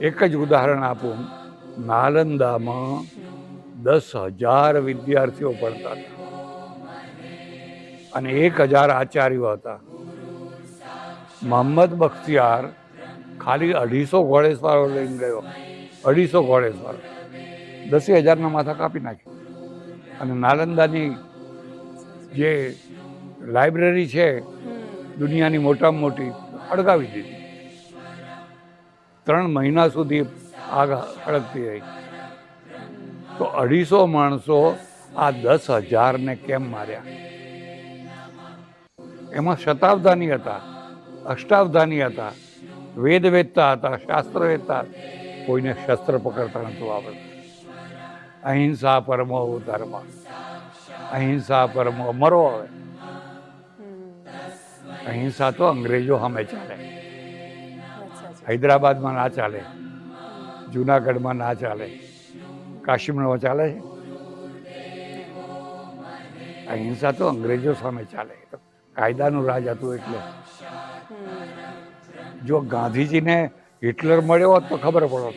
એક જ ઉદાહરણ આપું, નાલંદામાં 10,000 વિદ્યાર્થીઓ ભણતા હતા અને 1,000 આચાર્યો હતા. મોહમ્મદ બખ્તિયાર ખાલી 250 ઘોડેસવારો લઈને ગયો, 250 ઘોડેસવારો, 10,000ના માથા કાપી નાખ્યા. અને નાલંદાની જે લાઇબ્રેરી છે દુનિયાની મોટામાં મોટી, સળગાવી દીધી. 3 મહિના સુધી આગ સળગતી રહી. તો 250 માણસો આ 10,000ને કેમ માર્યા? એમાં શતાવધાની હતા, અષ્ટાવધાની હતા, વેદ વેદતા હતા, શાસ્ત્ર વેદતા. કોઈને શસ્ત્ર પકડતા નહોતું આવડતું. અહિંસા પરમો ધર્મ, અહિંસા પરમો મરો. હવે અહિંસા તો અંગ્રેજો સામે ચાલે, હૈદરાબાદમાં ના ચાલે, જુનાગઢમાં ના ચાલે, કાશ્મીરમાં ચાલે છે. અહિંસા તો અંગ્રેજો સામે ચાલે, કાયદાનું રાજ હતું. એટલે જો ગાંધીજીને હિટલર મળ્યો હોત તો ખબર પડો